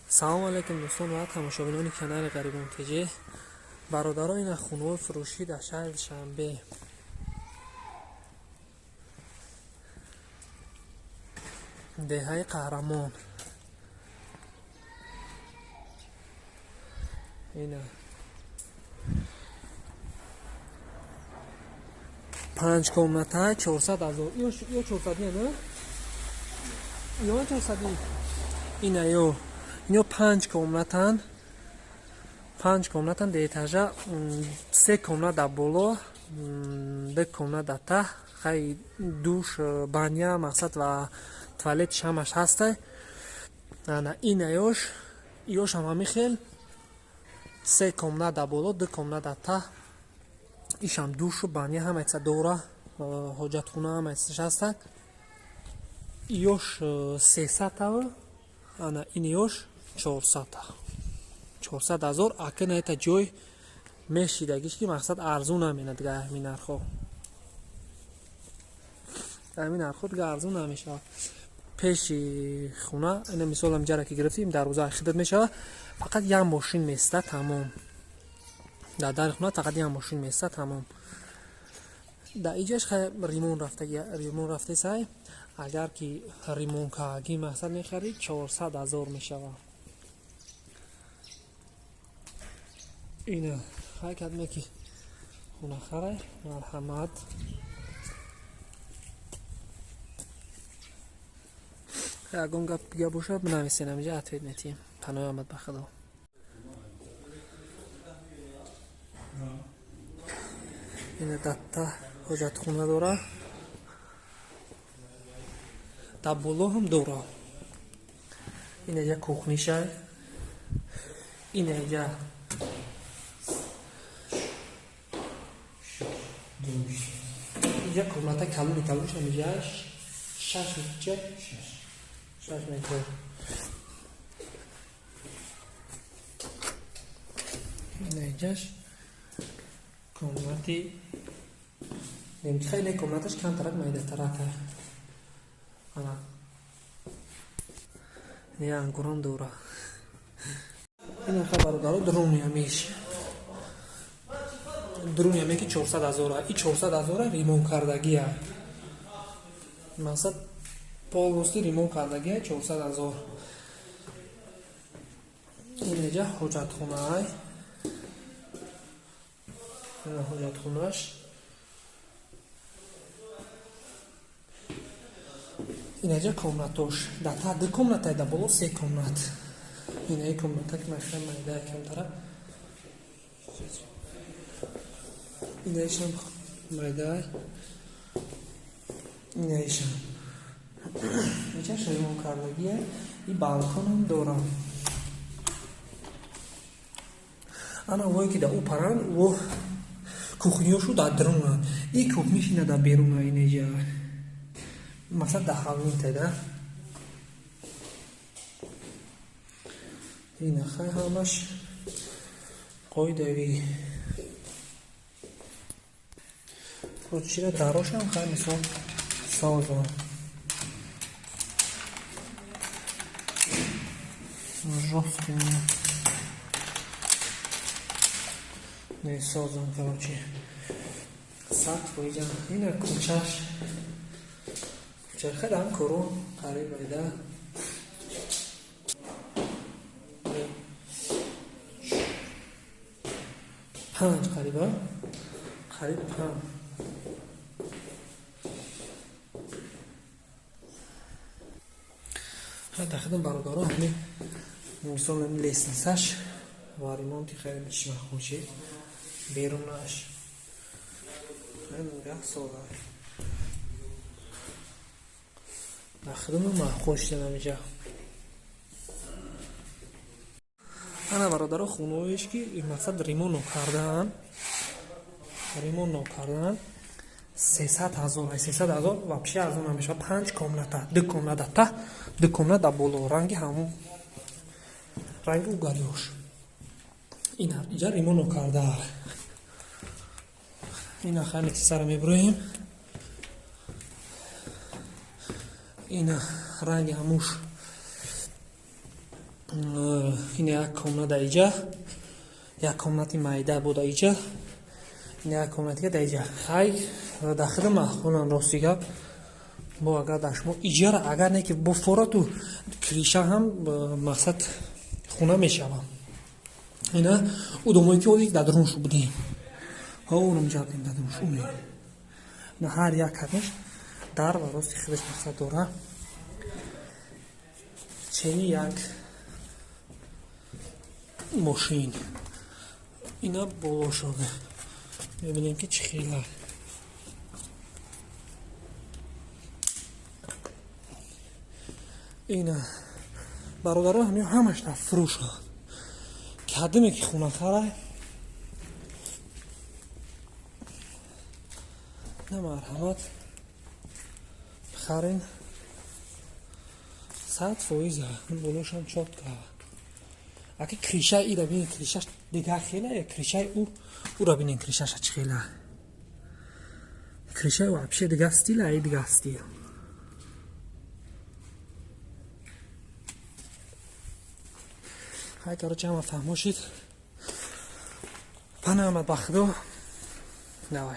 салом алайкум дӯстон ва тамошобинони канали Гарибон ТЖ. бародарои хунҳои фурӯшӣ дар шаҳри Душанбе деҳаи Қаҳрамон ина 5 комната 400,000 ё 400 не ё 400 ина ё 5 комнатан 5 комнатан деэтажа 3 комната дар боло 2 комната дар таҳ хай душ баня мақсад ва туалет шамаш ҳастай ана ина ёш ҳам ҳамин хел 3 комната дар боло 2 комната дар таҳ ишам душу баня ҳамайса дора ҳоҷатхона ҳамайсаш ҳаста ёш 300 тавр ана ин ёш 400,000 акн эта ҷой мешидагиш ки мақсад арзун наменад га ҳамин нархо дига арзун намешавад пеши хона ина мисолам ҷара ки гирифтим дарвоза хидат мешавад фақат як мошин места тамом дар дари хона фақат як мошин места тамом дар иҷаш хай римон рафтесай агар ки римон каги мақсад мехарид 400,000 мешавад ина хай кадме ки хунахарай марҳамат ягон гап дига бошад бинависен ҳамиҷа ответ метиҳем паноҳ омад ба худо ина датта ҳоҷатхона дора дар боло ҳам дора ин эҷа кухнишай ин эҷа комната калуш ҳамиҷа 6 метр ин эҷаш комнати хеле комнаташ камтарак майдатарак ана я ангурам дора ин аха бародаро друня ки 400,000 и 400,000 римон кардагия мақсад полностью римон кардагия 400,000 ин эҷа ҳоҷатхонаай ина ҳоҷатхонаш ин эҷа комнатош дар та 2 комната дар боло 3 комнат ина ин комната ки машин майда камтара ина ишам майда ина ишам эҷа римон кардагия и балконам дорам ана вое ки дар у паран во кухниёшу дар друна и кухнишина дар беруна ин эҷа мақсад дар халмитада ина хай ҳамаш қоидави чира дарошам хай мисол созам жёсткий не созам короче сад воҷа ина кучаш хадам коро қариб айда панҷ қариба қариб 5 дахидам бародаро ҳамин мисол лестницаш ва ремонти хеле чишмахуши берунаш ҳамин сола дахидам маҳхуши намиҷа ана бародаро хунҳоеш ки мақсад ремон нокардан 300,000 вообще арзон намешавад 5 комната 2 комната та 2 комната дар боло ранги ҳамун ранги угалёш ина иҷа ремон нокарда ина хай сара меброем ина ранги ҳамуш این یک کامنت اینجا، یک کامنتی مایده بود اینجا، این یک کامنتی که اینجا. های داخل ما خونم راستی گپ با اگر داشتم ایجار اگر نه که بفورا تو کلیشه هم مقصد خونه میشوم. اینا او دومایی که اودی دادرون شو بودیم. ها اونم جاتیم دادرون شو می. نه هر یک کدش در و راستی خودش مقصد داره. چنین یک ماشین. اینا بالا شده. ببینیم که چی خیلی. اینا برادرها همش فروش شد. کدومی که خونه خره نه مرحمت بخرین 100% این بلوش هم چاپ کرد. اگه کریشه ای را بینید کریشهش دیگه خیلی کریشه او را بینید کریشهش چه خیلی کریشه او عبشه دیگه استیل ای دیگه استیل. های کارو همه فهموشید پناه آمد بخدا نوای